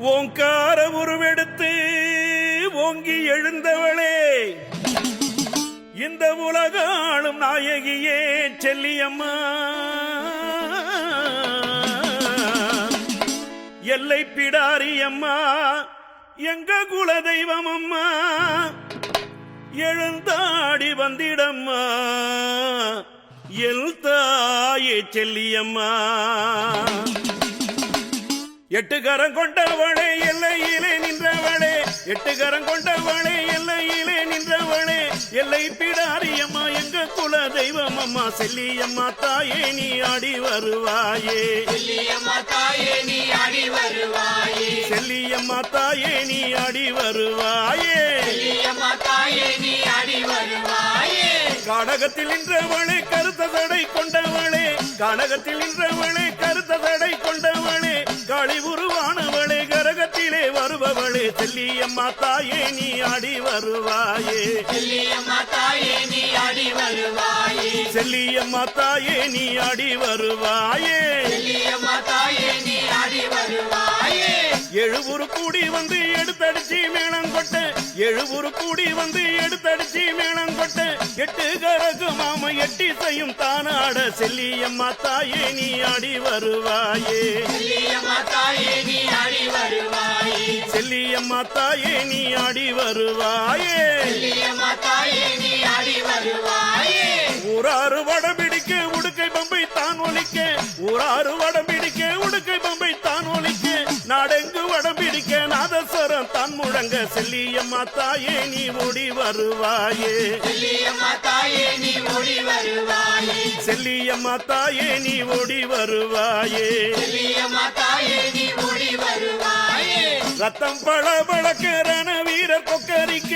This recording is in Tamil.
ஓங்கார உருவெடுத்து ஓங்கி எழுந்தவளே, இந்த உலகாளும் நாயகியே செல்லியம்மா, எல்லை பிடாரியம்மா, எங்க குல தெய்வம் அம்மா, எழுந்தாடி வந்திடம்மா எல் தாயே செல்லியம்மா. எட்டு கரம் கொண்டவளே எல்லையிலே நின்றவளே, எட்டு கரம் கொண்டவளே எல்லையிலே நின்றவளே, எல்லை பிடாரியம்மா எங்க குல தெய்வம் அம்மா, செல்லியம்மா தாயே நீ ஆடி வருவாயே, செல்லியம்மா தாயே நீ ஆடி வருவாயே, செல்லியம்மா தாயே நீ ஆடி வருவாயே, செல்லியம்மா தாயே நீ ஆடி வருவாயே. கானகத்தில் நின்றவளே கருத்த தடை கொண்டவளே, கானகத்தில் நின்றவளே கருத்த தடை கொண்டவளே, காளி உருவானவளே கரகத்திலே வருபவளே, செல்லியம்மா தாயே நீ ஆடி வருவாயே, செல்லியம்மா தாயே நீ ஆடி வருவாயே, செல்லியம்மா தாயே நீ ஆடி வருவாயே, செல்லியம்மா தாயே நீ ஆடி வருவாயே. எழுபுரு கூடி வந்து எடுத்தடிச்சு மேளம் கொட்ட, எழுபுரு கூடி வந்து எடுத்தடிச்சு மேளம் கொட்ட, எட்டு கரகு மாம எட்டிசையும் தானாட, செல்லியம்மா தாயே நீ ஆடி வருவாயே, செல்லியம்மா தாயே நீ ஆடி வருவாயே, செல்லியம்மா தாயே நீ ஆடி வருவாயே, செல்லியம்மா தாயே நீ ஆடி வருவாயே. ஊராறு வடம் பிடிக்க உடுக்கை பம்பை தான் ஒலிக்க, ஊராறு வடம் பிடிக்க உடுக்கை பம்பை தான் ஒலிக்க, நாடெங்கு வடம் பிடிக்க நாதஸ்வரம் தான் முழங்க, செல்லியம்மா தாயே நீ ஓடி வருவாயே, செல்லியம்மா தாயே நீ ஓடி வருவாயே, செல்லியம்மா தாயே நீ ஓடி வருவாயே, செல்லியம்மா தாயே நீ ஓடி வருவாயே. ரத்தம் பளபளக்க ரண வீரர் கொக்கரிக்க